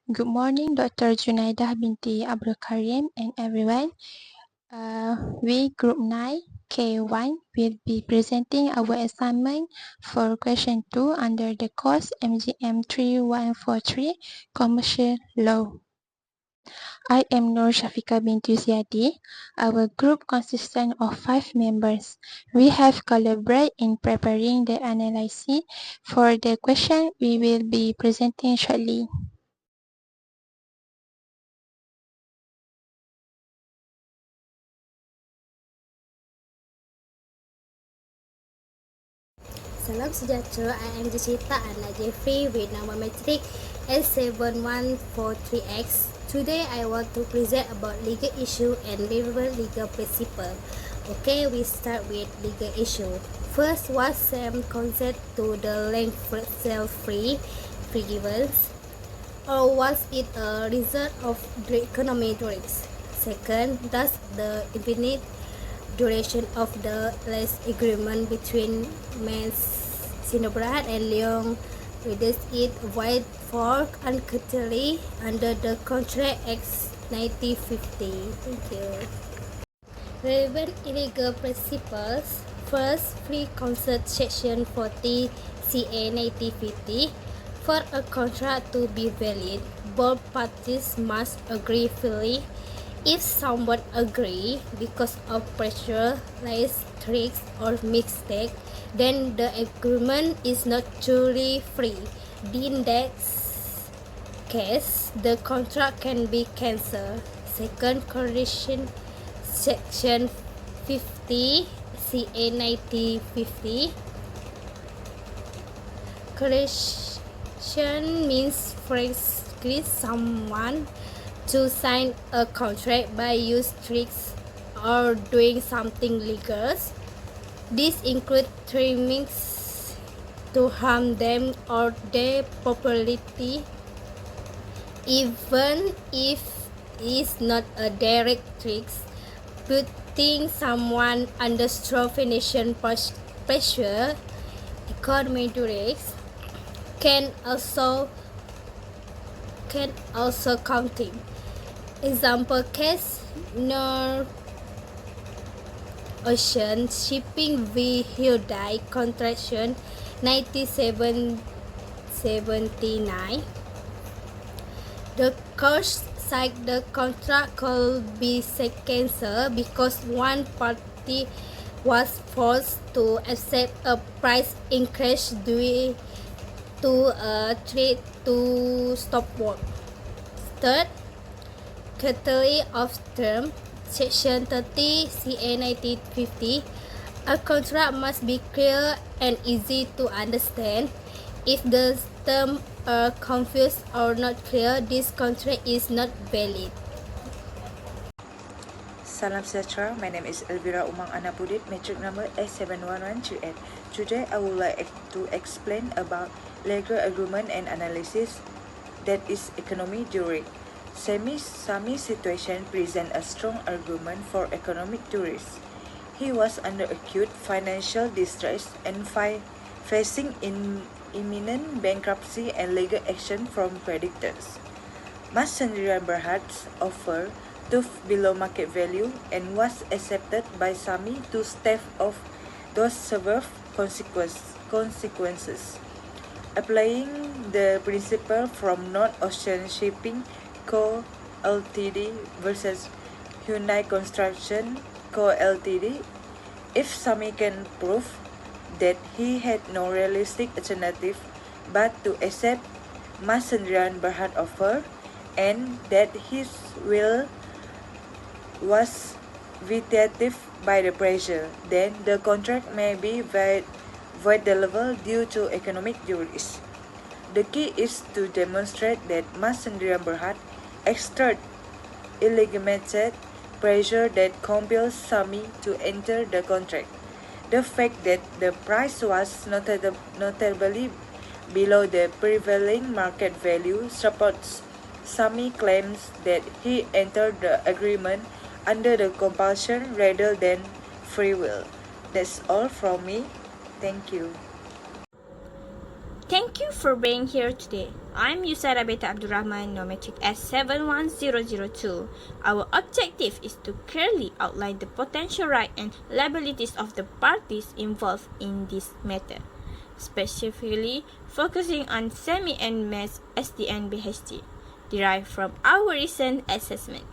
Good morning, Dr. Junaidah binti Abdul Karim and everyone. We Group 9 K1 will be presenting our assignment for question 2 under the course MGM3143 Commercial Law. I am Nur Shafika binti Ziadi. Our group consists of 5 members. We have collaborated in preparing the analysis for the question we will be presenting shortly. Salam sejahtera, I am Jacita anak Jeffrey with number matric S7143X. Today I want to present about legal issue and relevant legal principle. Okay, we start with legal issue. First, was Sam consent to the land sale free forgiveness, or was it a result of the economic risks? Second, does the infinite duration of the lease agreement between Sinobrat and Leong reduced it void for uncurtailly under the Contract Act 1950. Thank you. Relevant illegal principles. First, free consent section 40 CA 1950. For a contract to be valid, both parties must agree freely. If someone agree because of pressure, lies, tricks, or mistake, then the agreement is not truly free. In that case, the contract can be cancelled. Second condition, section 50 CA 1950. Coercion means forcing someone to sign a contract by use tricks or doing something legal. This includes threatening to harm them or their property, even if it's not a direct trick. Putting someone under strong financial pressure, economic risks, can also counting. Example case, North Ocean Shipping v. Hyundai Contraction 1979. The court said the contract could be cancelled because one party was forced to accept a price increase due to a threat to stop work. Third, category of term, section 30 CA 1950. A contract must be clear and easy to understand. If the terms are confused or not clear, this contract is not valid. Salam sejahtera, my name is Elvira Umang Anapudit, matric number S711338. Today I would like to explain about legal agreement and analysis, that is economic theory. Sami's situation presents a strong argument for economic theories. He was under acute financial distress and facing imminent bankruptcy and legal action from creditors. Mas Sendirian Berhad's offer took below market value and was accepted by Sami to stave off those severe consequences. Applying the principle from North Ocean Shipping Co. Ltd. versus Hyundai Construction Co. Ltd., if Sami can prove that he had no realistic alternative but to accept Mas Sendirian Berhad offer, and that his will was vitiated by the pressure, then the contract may be voidable due to economic theories. The key is to demonstrate that Mas Sendirian Berhad exerted illegitimate pressure that compels Sami to enter the contract. The fact that the price was notably below the prevailing market value supports Sami claims that he entered the agreement under the compulsion rather than free will. That's all from me. Thank you. Thank you for being here today. I'm Yusara Beta Abdurrahman, Nometric S71002. Our objective is to clearly outline the potential rights and liabilities of the parties involved in this matter, specifically focusing on SEMI and MES SDN BHT, derived from our recent assessment.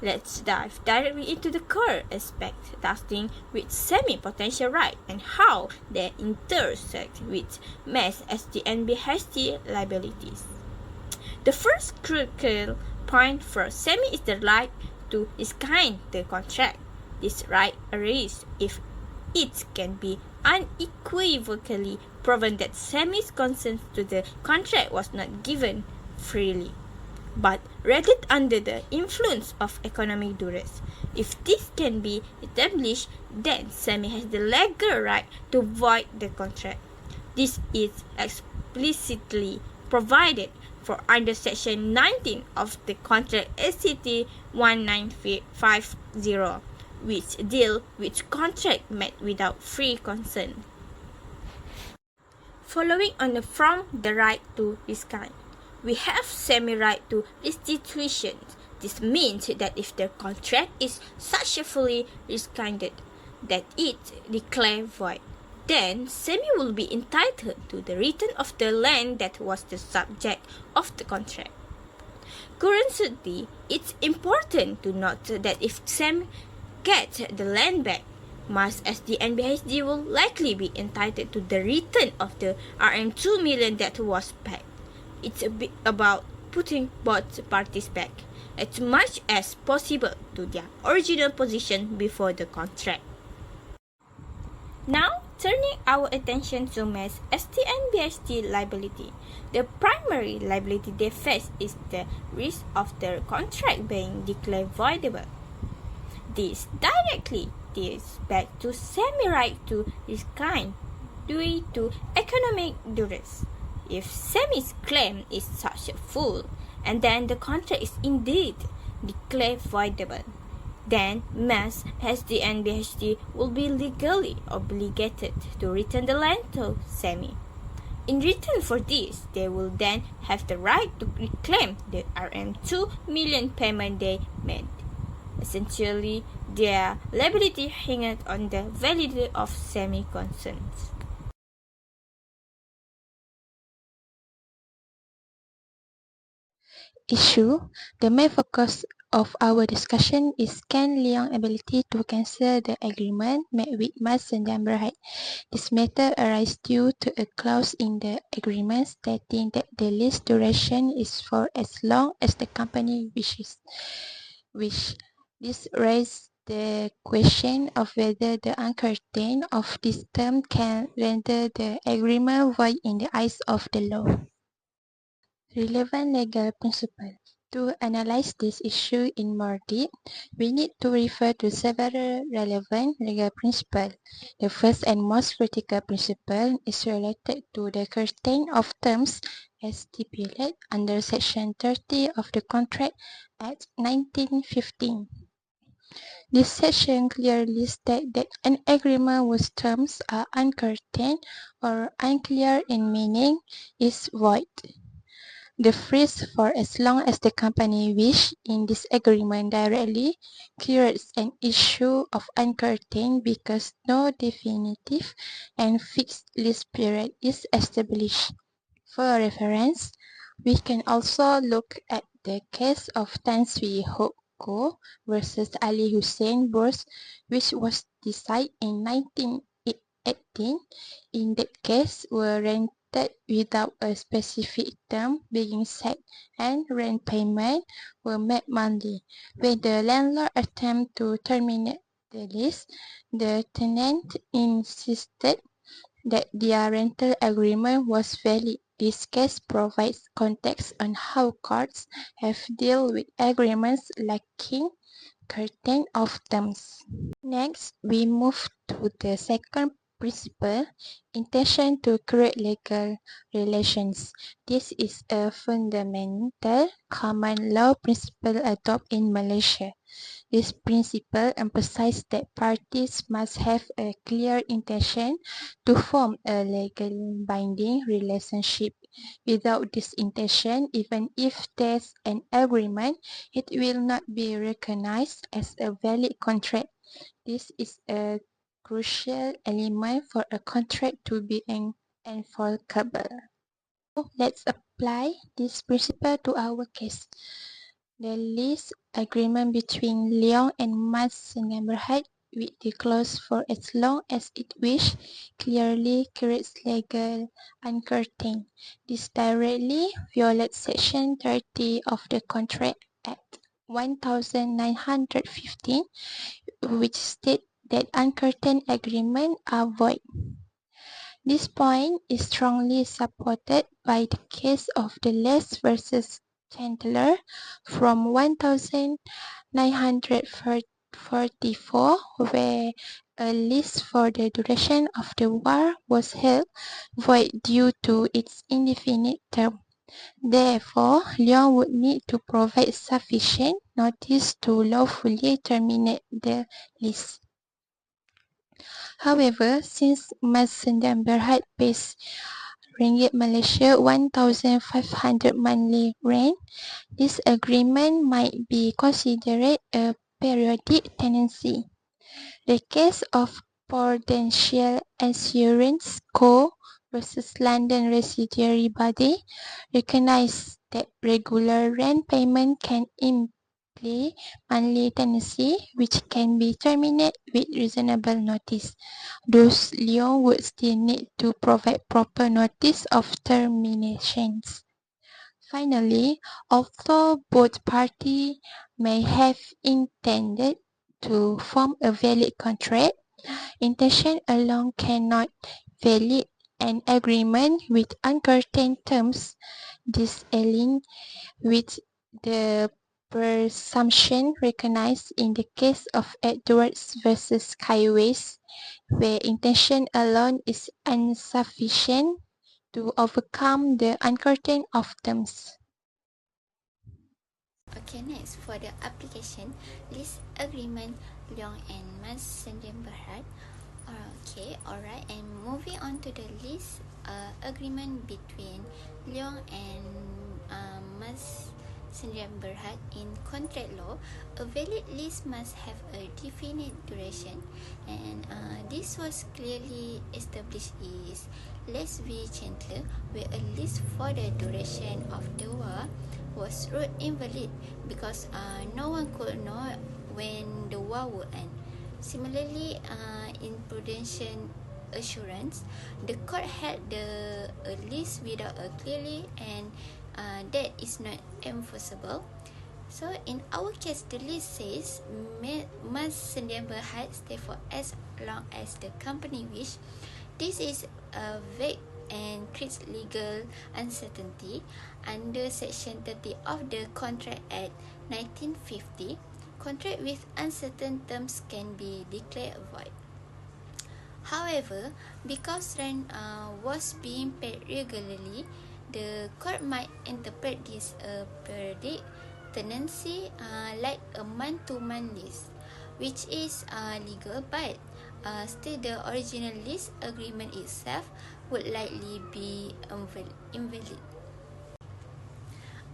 Let's dive directly into the core aspect, starting with semi-potential right and how they intersect with MES SDN BHT liabilities. The first critical point for SEMI is the right to rescind the contract. This right arises if it can be unequivocally proven that SEMI's consent to the contract was not given freely, but rather under the influence of economic duress. If this can be established, then SEMI has the legal right to void the contract. This is explicitly provided for under Section 19 of the Contract ACT 1950, which deal with contract made without free consent. Following on from the right to rescind, we have semi-right to restitution. This means that if the contract is successfully rescinded, that it declared void, then SEMI will be entitled to the return of the land that was the subject of the contract. Currently, it's important to note that if SEMI gets the land back, MES SDN BHD will likely be entitled to the return of the Rm2 million that was paid. It's about putting both parties back as much as possible to their original position before the contract. Now, turning our attention to MES SDN BHD liability. The primary liability they face is the risk of the contract being declared voidable. This directly dates back to semi-right to rescind due to economic duress. If SEMI's claim is successful, and then the contract is indeed declared voidable, then MES SDN BHD will be legally obligated to return the land to SEMI. In return for this, they will then have the right to reclaim the Rm2 million payment they made. Essentially, their liability hinged on the validity of SEMI consents. Issue. The main focus of our discussion is Ken Leong's ability to cancel the agreement made with MES and Amberhide. This matter arises due to a clause in the agreement stating that the lease duration is for as long as the company wishes. This raises the question of whether the uncertainty of this term can render the agreement void in the eyes of the law. Relevant legal principle. To analyze this issue in more depth, we need to refer to several relevant legal principles. The first and most critical principle is related to the curtain of terms as stipulated under Section 30 of the Contract Act 1915. This section clearly states that an agreement whose terms are uncurtained or unclear in meaning is void. The phrase "for as long as the company wish" in this agreement directly creates an issue of uncertainty because no definitive and fixed lease period is established. For reference, we can also look at the case of Tan Swi Ho versus Ali Hussein Bors, which was decided in 1918. In that case, were rented without a specific term being set, and rent payment were made monthly. When the landlord attempted to terminate the lease, the tenant insisted that their rental agreement was valid. This case provides context on how courts have dealt with agreements lacking curtain of terms. Next, we move to the second principle, intention to create legal relations. This is a fundamental common law principle adopted in Malaysia. This principle emphasizes that parties must have a clear intention to form a legally binding relationship. Without this intention, even if there's an agreement, it will not be recognized as a valid contract. This is a crucial element for a contract to be enforceable. Let's apply this principle to our case. The lease agreement between Leon and Matt's neighborhood, with the clause for as long as it wishes, clearly creates legal uncertainty. This directly violates Section 30 of the Contract Act 1915, which states that uncurtailed agreements are void. This point is strongly supported by the case of the Lease versus Chandler from 1944, where a lease for the duration of the war was held void due to its indefinite term. Therefore, Leon would need to provide sufficient notice to lawfully terminate the lease. However, since Marsden Berhad pays Ringgit Malaysia 1,500 monthly rent, this agreement might be considered a periodic tenancy. The case of Prudential Insurance Co. versus London Residuary Body recognized that regular rent payment can imply monthly tenancy, which can be terminated with reasonable notice. Thus, Leon would still need to provide proper notice of terminations. Finally, although both parties may have intended to form a valid contract, intention alone cannot validate an agreement with uncertain terms. This aligns with the presumption recognized in the case of Edwards versus Kaiways, where intention alone is insufficient to overcome the uncertainty of terms. Okay, next for the application lease agreement Leong and Mas Sendirian Berhad. Okay, alright, and moving on to the lease agreement between Leong and Mas Sendirian Berhad. In contract law, a valid lease must have a definite duration, and this was clearly established is Les V. Chandler, where a lease for the duration of the war was ruled invalid because no one could know when the war would end. Similarly, in Prudential Assurance, the court held the lease without a clearly and that is not enforceable. So in our case, the lease says must Sendirian Berhad stay for as long as the company wish. This is a vague and creates legal uncertainty. Under Section 30 of the Contract Act 1950, contract with uncertain terms can be declared void. However, because rent was being paid regularly, the court might interpret this periodic tenancy like a month-to-month lease, which is legal, but still the original lease agreement itself would likely be invalid.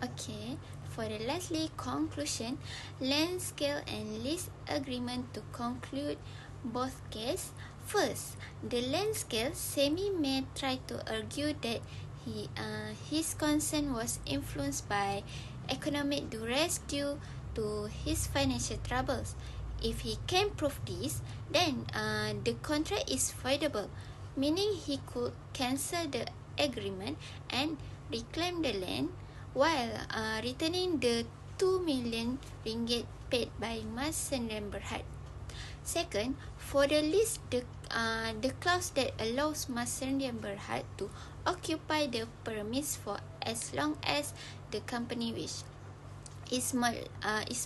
Okay, for the lastly conclusion, land scale and lease agreement to conclude both cases. First, the land scale, Semi may try to argue that his consent was influenced by economic duress due to his financial troubles. If he can prove this, then the contract is voidable, meaning he could cancel the agreement and reclaim the land while returning the 2 million ringgit paid by Mas Sendirian Berhad. Second, for the lease, the clause that allows Mas Sendirian Berhad to occupy the premise for as long as the company wish. is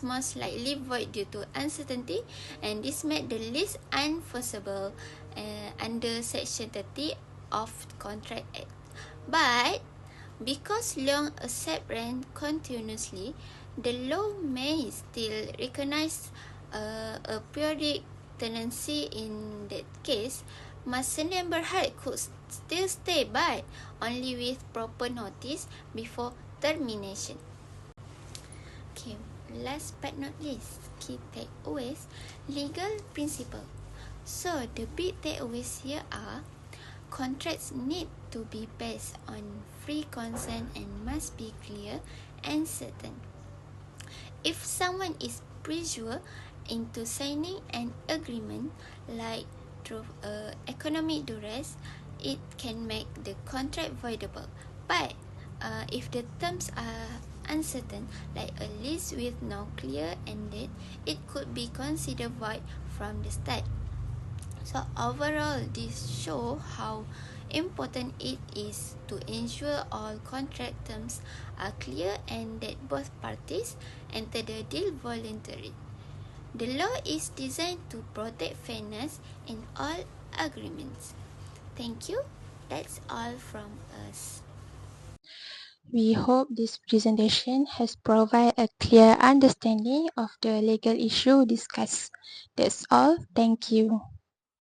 most likely void due to uncertainty, and this made the lease unenforceable under Section 30 of Contract Act. But because loan accept rent continuously, the law may still recognize a periodic tenancy. In that case, Massenet Berhad could still stay, but only with proper notice before termination. Okay, last but not least, key takeaways, legal principle. So the big takeaways here are: contracts need to be based on free consent and must be clear and certain. If someone is pressured into signing an agreement, like through economic duress, it can make the contract voidable. But if the terms are uncertain, like a lease with no clear end date, it could be considered void from the start. So overall, this shows how important it is to ensure all contract terms are clear and that both parties enter the deal voluntarily. The law is designed to protect fairness in all agreements. Thank you. That's all from us. We hope this presentation has provided a clear understanding of the legal issue discussed. That's all. Thank you.